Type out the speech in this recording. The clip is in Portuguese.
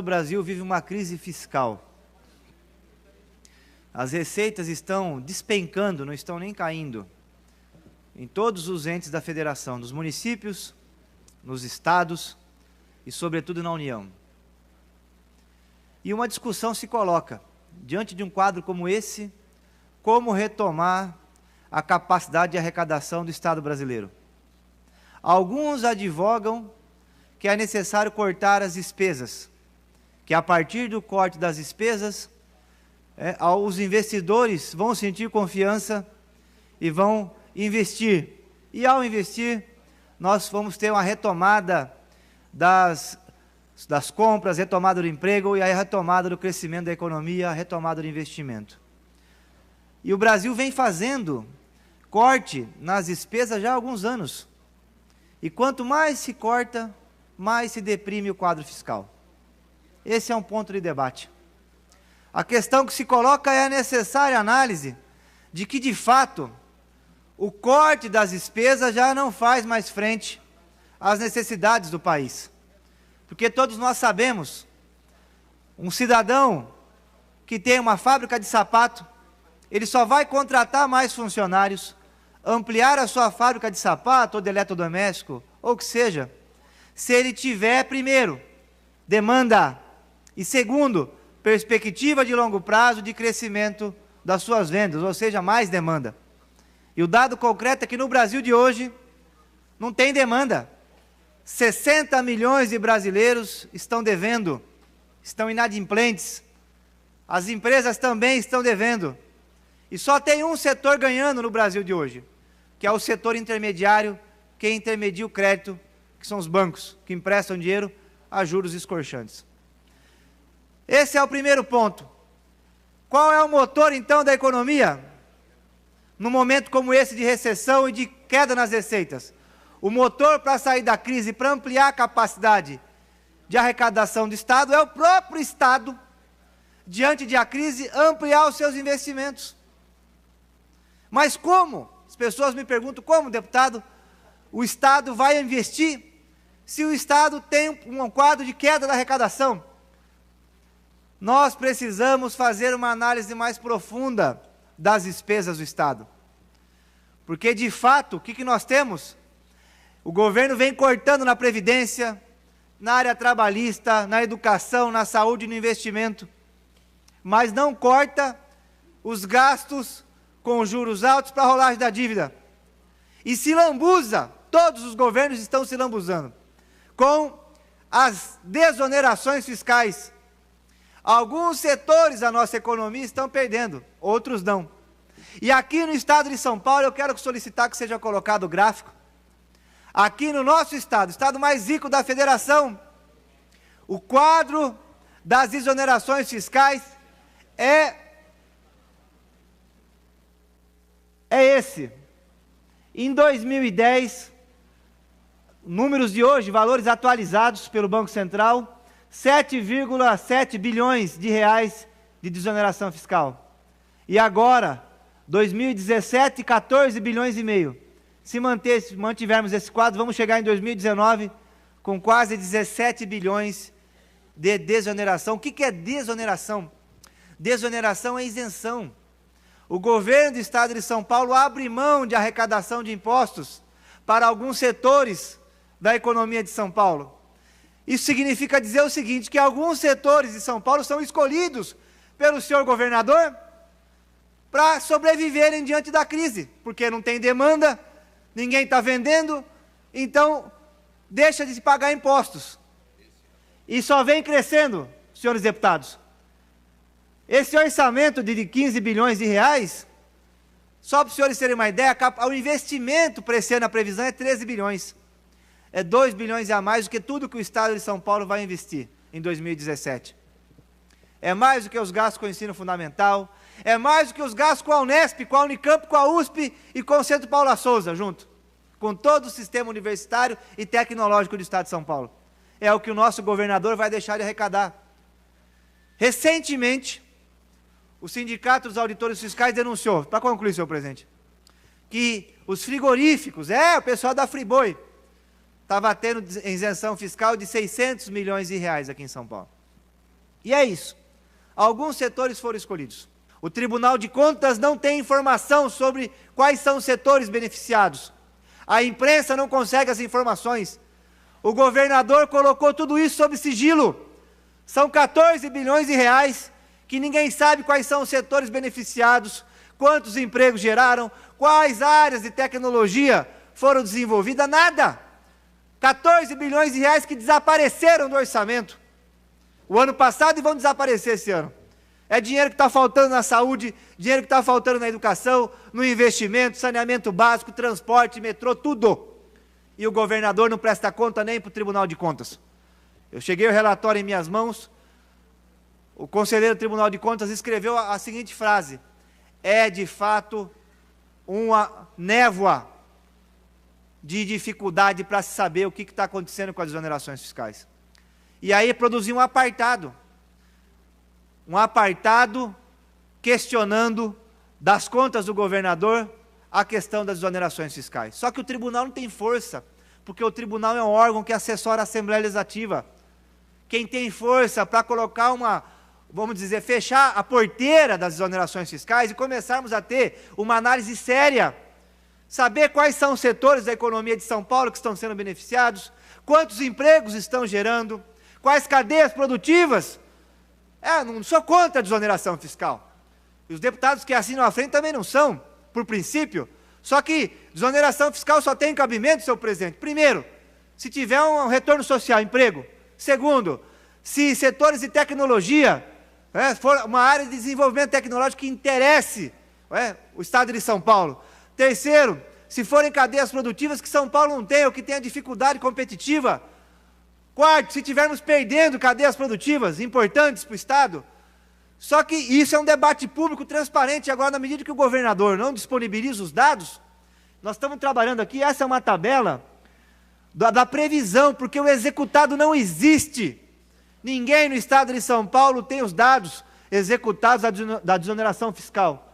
O Brasil vive uma crise fiscal. As receitas estão despencando, não estão nem caindo, em todos os entes da federação, nos municípios, nos estados e, sobretudo, na União. E uma discussão se coloca, diante de um quadro como esse, como retomar a capacidade de arrecadação do Estado brasileiro. Alguns advogam que é necessário cortar as despesas, que a partir do corte das despesas, os investidores vão sentir confiança e vão investir. E ao investir, nós vamos ter uma retomada das compras, retomada do emprego e a retomada do crescimento da economia, a retomada do investimento. E o Brasil vem fazendo corte nas despesas já há alguns anos. E quanto mais se corta, mais se deprime o quadro fiscal. Esse é um ponto de debate. A questão que se coloca é a necessária análise de que, de fato, o corte das despesas já não faz mais frente às necessidades do país. Porque todos nós sabemos, um cidadão que tem uma fábrica de sapato, ele só vai contratar mais funcionários, ampliar a sua fábrica de sapato ou de eletrodoméstico, ou o que seja, se ele tiver, primeiro, demanda, e segundo, perspectiva de longo prazo de crescimento das suas vendas, ou seja, mais demanda. E o dado concreto é que no Brasil de hoje não tem demanda. 60 milhões de brasileiros estão devendo, estão inadimplentes. As empresas também estão devendo. E só tem um setor ganhando no Brasil de hoje, que é o setor intermediário, que intermedia o crédito, que são os bancos, que emprestam dinheiro a juros escorchantes. Esse é o primeiro ponto. Qual é o motor, então, da economia? Num momento como esse de recessão e de queda nas receitas. O motor para sair da crise, para ampliar a capacidade de arrecadação do Estado, é o próprio Estado, diante de a crise, ampliar os seus investimentos. Mas como? As pessoas me perguntam, como, deputado, o Estado vai investir se o Estado tem um quadro de queda da arrecadação? Nós precisamos fazer uma análise mais profunda das despesas do Estado. Porque, de fato, o que nós temos? O governo vem cortando na Previdência, na área trabalhista, na educação, na saúde e no investimento, mas não corta os gastos com juros altos para a rolagem da dívida. E se lambuza, todos os governos estão se lambuzando, com as desonerações fiscais. Alguns setores da nossa economia estão perdendo, outros não. E aqui no estado de São Paulo, eu quero solicitar que seja colocado o gráfico. Aqui no nosso estado, o estado mais rico da federação, o quadro das desonerações fiscais é esse. Em 2010, números de hoje, valores atualizados pelo Banco Central, 7,7 bilhões de reais de desoneração fiscal. E agora, 2017, 14 bilhões e meio. Se mantivermos esse quadro, vamos chegar em 2019 com quase 17 bilhões de desoneração. O que é desoneração? Desoneração é isenção. O governo do estado de São Paulo abre mão de arrecadação de impostos para alguns setores da economia de São Paulo. Isso significa dizer o seguinte, que alguns setores de São Paulo são escolhidos pelo senhor governador para sobreviverem diante da crise, porque não tem demanda, ninguém está vendendo, então deixa de se pagar impostos. E só vem crescendo, senhores deputados. Esse orçamento de 15 bilhões de reais, só para os senhores terem uma ideia, o investimento para esse ano, a previsão é 13 bilhões. É 2 bilhões a mais do que tudo que o estado de São Paulo vai investir em 2017. É mais do que os gastos com o ensino fundamental, é mais do que os gastos com a Unesp, com a Unicamp, com a USP e com o Centro Paula Souza, junto, com todo o sistema universitário e tecnológico do estado de São Paulo. É o que o nosso governador vai deixar de arrecadar. Recentemente, o Sindicato dos Auditores Fiscais denunciou, para concluir, senhor presidente, que os frigoríficos, o pessoal da Friboi, estava tendo isenção fiscal de 600 milhões de reais aqui em São Paulo. E é isso. Alguns setores foram escolhidos. O Tribunal de Contas não tem informação sobre quais são os setores beneficiados. A imprensa não consegue as informações. O governador colocou tudo isso sob sigilo. São 14 bilhões de reais que ninguém sabe quais são os setores beneficiados, quantos empregos geraram, quais áreas de tecnologia foram desenvolvidas, nada. 14 bilhões de reais que desapareceram do orçamento o ano passado e vão desaparecer esse ano. É dinheiro que está faltando na saúde, dinheiro que está faltando na educação, no investimento, saneamento básico, transporte, metrô, tudo. E o governador não presta conta nem para o Tribunal de Contas. Eu cheguei o relatório em minhas mãos, o conselheiro do Tribunal de Contas escreveu a seguinte frase: é de fato uma névoa de dificuldade para se saber o que está acontecendo com as exonerações fiscais. E aí produziu um apartado questionando das contas do governador a questão das exonerações fiscais. Só que o tribunal não tem força, porque o tribunal é um órgão que assessora a Assembleia Legislativa. Quem tem força para colocar vamos dizer, fechar a porteira das exonerações fiscais e começarmos a ter uma análise séria, saber quais são os setores da economia de São Paulo que estão sendo beneficiados, quantos empregos estão gerando, quais cadeias produtivas. Não sou contra a desoneração fiscal. E os deputados que assinam à frente também não são, por princípio. Só que desoneração fiscal só tem cabimento, senhor presidente, primeiro, se tiver um retorno social, emprego. Segundo, se setores de tecnologia, for uma área de desenvolvimento tecnológico que interesse o Estado de São Paulo. Terceiro, se forem cadeias produtivas que São Paulo não tem, ou que tenha dificuldade competitiva. Quarto, se estivermos perdendo cadeias produtivas importantes para o Estado. Só que isso é um debate público transparente. Agora, na medida que o governador não disponibiliza os dados, nós estamos trabalhando aqui, essa é uma tabela da previsão, porque o executado não existe. Ninguém no Estado de São Paulo tem os dados executados da desoneração fiscal.